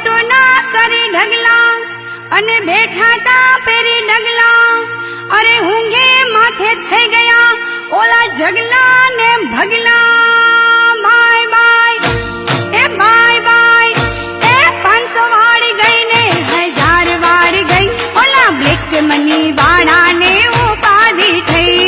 મોટો ના કરી ઢગલા અને બેઠા તા પેરી ડગલા અરે ઊંઘે માથે થઈ ગયા ઓલા જગલા ને ભગલા બાય બાય એ બાય બાય એ 500 વાળી ગઈ ને 1000 વાળી ગઈ ઓલા બ્લેક મની વાળા ને ઉપાધિ થઈ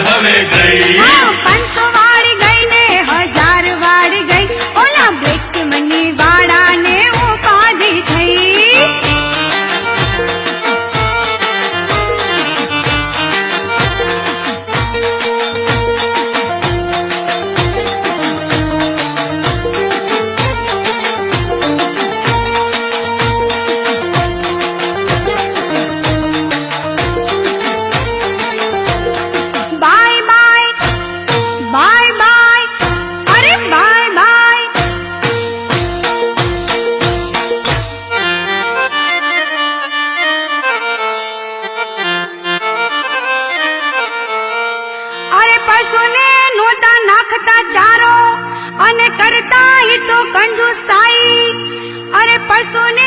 હવે ગઈ 500 વાળી ગઈ ને 1000 વાળી ગઈ ઓલા બ્લેક મની વાળા ને ઉપાધિ થઈ બાય બાય બાય બાય અરે બાય બાય અરે પશુને નોતા નાખતા ચારો અને કરતા ઈ તો કંજુસાઈ અરે પશુને